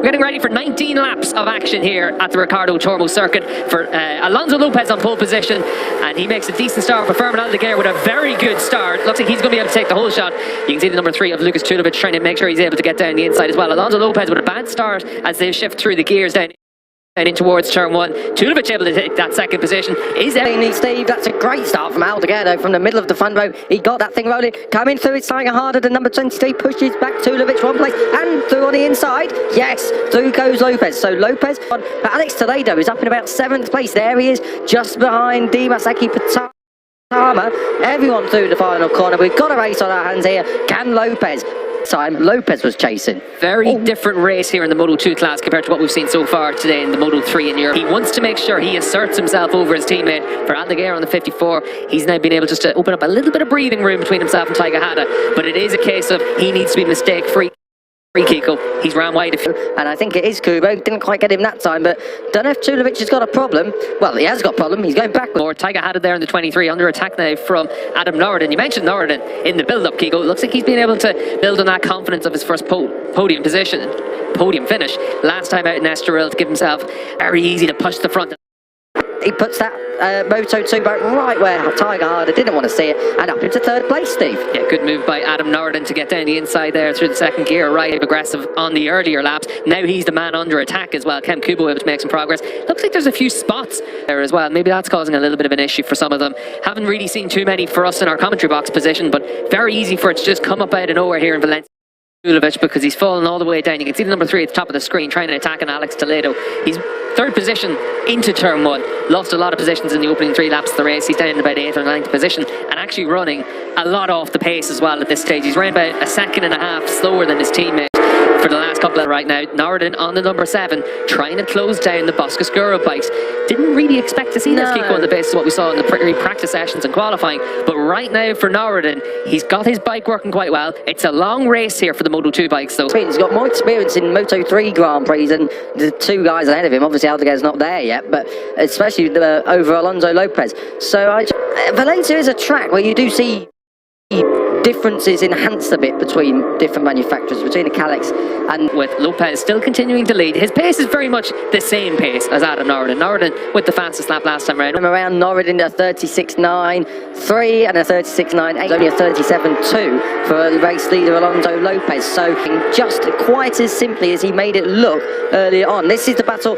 getting ready for 19 laps of action here at the Ricardo Tormo circuit for Alonso Lopez on pole position, and he makes a decent start for Fermin Aldeguer with a very good start. Looks like he's going to be able to take the whole shot. You can see the number 3 of Lucas Tulovic trying to make sure he's able to get down the inside as well. Alonso Lopez with a bad start as they shift through the gears down in towards turn 1. Tulovic able to take that second position. Steve, that's a great start from Aldeguer from the middle of the front row. He got that thing rolling. Coming through, it's Tiger harder than number 23. Pushes back Tulovic one place and through on the inside. Yes, through goes Lopez. So Lopez, but Alex Toledo is up in about 7th place. There he is, just behind Dimas Ekky. Everyone through the final corner. We've got a race on our hands here. Can Lopez? Time Lopez was chasing. Very different race here in the Moto2 class compared to what we've seen so far today in the Moto3 in Europe. He wants to make sure he asserts himself over his teammate. For Aldeguer on the 54, he's now been able just to open up a little bit of breathing room between himself and Taiga Hada, but it is a case of he needs to be mistake free. Kiko, he's ran wide. And I think it is Kubo. Didn't quite get him that time, but don't know if Tulovic has got a problem. Well, he has got a problem. He's going backwards. Or Taiga Hada there in the 23, under attack now from Adam Norridin. You mentioned Norridin in the build-up, Kiko. It looks like he's been able to build on that confidence of his first podium finish. Last time out in Estoril to give himself very easy to push the front. He puts that moto2 back right where Tiger Harder didn't want to see it, and up into 3rd place, Steve. Yeah, good move by Adam Norridin to get down the inside there through the second gear, right aggressive on the earlier laps. Now he's the man under attack as well. Kem Kubo able to make some progress. Looks like there's a few spots there as well. Maybe that's causing a little bit of an issue for some of them. Haven't really seen too many for us in our commentary box position, but very easy for it to just come up out of nowhere here in Valencia. Because he's fallen all the way down. You can see the number 3 at the top of the screen trying to attack on Alex Toledo. He's 3rd position into turn 1. Lost a lot of positions in the opening 3 laps of the race. He's down in about 8th or 9th position and actually running a lot off the pace as well at this stage. He's running about 1.5 seconds slower than his teammate for the last couple of right now. Norridin on the number 7 trying to close down the Boscoscuro bikes. Didn't really expect to see this, Kiko, on the basis of what we saw in the practice sessions and qualifying, but right now for Norridin, he's got his bike working quite well. It's a long race here for the Moto2 bikes though. He's got more experience in Moto3 Grand Prix than the 2 guys ahead of him. Obviously Aldeguer's not there yet, but especially over Alonso Lopez. So Valencia is a track where you do see differences enhanced a bit between different manufacturers, between the Calex and... With Lopez still continuing to lead. His pace is very much the same pace as Adam Norridin. Norridin with the fastest lap last time around. Around Norridin a 36.9.3 and a 36.9.8, only a 37.2 for the race leader Alonso Lopez. So just quite as simply as he made it look earlier on. This is the battle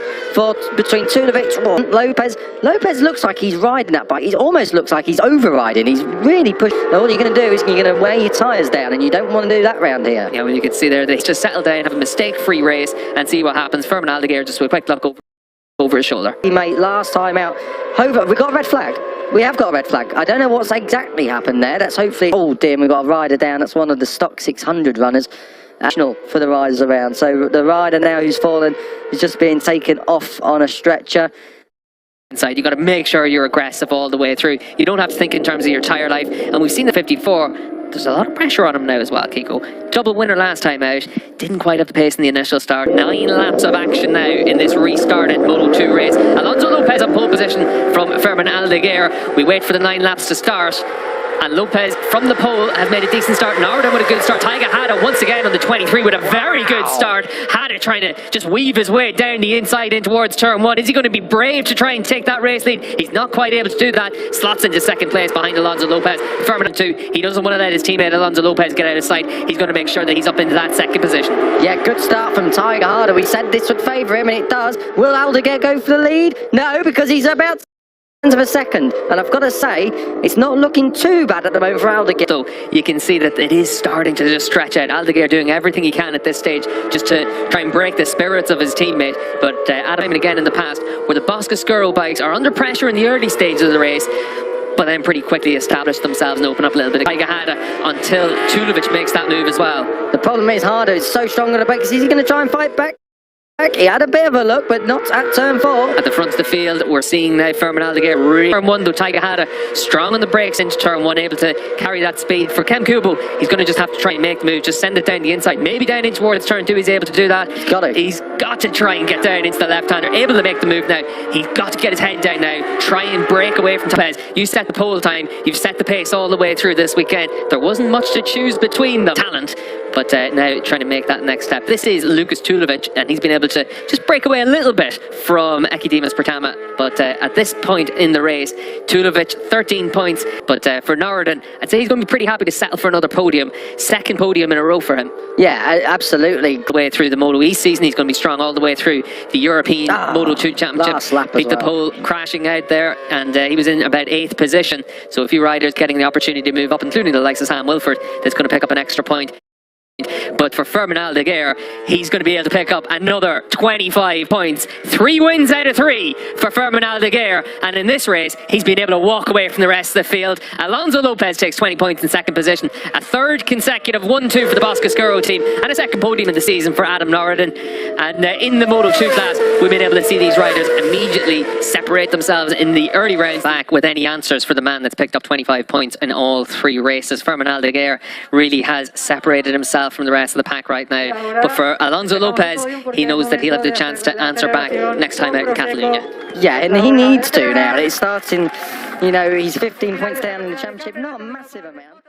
between Tulovic and Lopez. Lopez looks like he's riding that bike. He almost looks like he's overriding. He's really pushed. All you're going to do is you're going to wear your tyres down, and you don't want to do that round here. Yeah, well, you can see there, they just settle down, have a mistake-free race, and see what happens. Fermin Aldeguer just with a quick look over his shoulder. He made last time out. We got a red flag. We have got a red flag. I don't know what's exactly happened there. That's hopefully... Oh dear, we've got a rider down. That's one of the stock 600 runners. National for the riders around. So the rider now who's fallen is just being taken off on a stretcher. Inside, you got to make sure you're aggressive all the way through. You don't have to think in terms of your tyre life. And we've seen the 54. There's a lot of pressure on him now as well, Kiko. Double winner last time out. Didn't quite have the pace in the initial start. 9 laps of action now in this restarted Moto2 race. Alonso Lopez on pole position from Fermin Aldeguer. We wait for the 9 laps to start. And Lopez from the pole has made a decent start. Norridin with a good start. Taiga Hada once again on the 23 with a very good start. Hada trying to just weave his way down the inside in towards turn 1. Is he going to be brave to try and take that race lead? He's not quite able to do that. Slots into 2nd place behind Alonso Lopez. Fermin 2. He doesn't want to let his teammate Alonso Lopez get out of sight. He's going to make sure that he's up into that 2nd position. Yeah, good start from Taiga Hada. We said this would favour him, and it does. Will Aldeguer go for the lead? No, because he's about of a second, and I've got to say it's not looking too bad at the moment for Aldeguer. So you can see that it is starting to just stretch out. Aldeguer doing everything he can at this stage just to try and break the spirits of his teammate, but Adam and again in the past where the Boscoscuro bikes are under pressure in the early stages of the race, but then pretty quickly establish themselves and open up a little bit of Taiga Hada until Tulovic makes that move as well. The problem is Hada is so strong on the bikes. Is he going to try and fight back? He had a bit of a look, but not at turn 4. At the front of the field, we're seeing now Fermin Aldeguer really turn 1 though. Taiga Hada strong on the brakes into turn 1, able to carry that speed. For Kem Kubo, he's going to just have to try and make the move, just send it down the inside, maybe down in towards turn 2. He's able to do that. He's got to try and get down into the left-hander, able to make the move now. He's got to get his head down now, try and break away from Lopez. You set the pole time, you've set the pace all the way through this weekend. There wasn't much to choose between them. Talent, but now trying to make that next step. This is Lucas Tulovic, and he's been able to just break away a little bit from Ekky Dimas Pertama, but at this point in the race, Tulovic 13 points, but for Norridon, I'd say he's going to be pretty happy to settle for another podium, second podium in a row for him. Yeah, absolutely. The way through the Moto East season, he's going to be strong all the way through the European moto2 championship. Last lap Beat as the well. pole, crashing out there, and he was in about 8th position. So a few riders getting the opportunity to move up, including the likes of Sam Wilford, that's going to pick up an extra point. But for Firmin Aldeguer, he's going to be able to pick up another 25 points. 3 wins out of 3 for Firmin Aldeguer. And in this race, he's been able to walk away from the rest of the field. Alonso Lopez takes 20 points in second position. A third consecutive 1-2 for the Boscascuro team. And a second podium of the season for Adam Norridon. And in the Moto2 class, we've been able to see these riders immediately separate themselves in the early rounds back with any answers for the man that's picked up 25 points in all 3 races. Firmin Aldeguer really has separated himself from the rest of the pack right now, but for Alonso Lopez, he knows that he'll have the chance to answer back next time out in Catalonia. Yeah, and he needs to now. It's starting, you know, he's 15 points down in the championship, not a massive amount.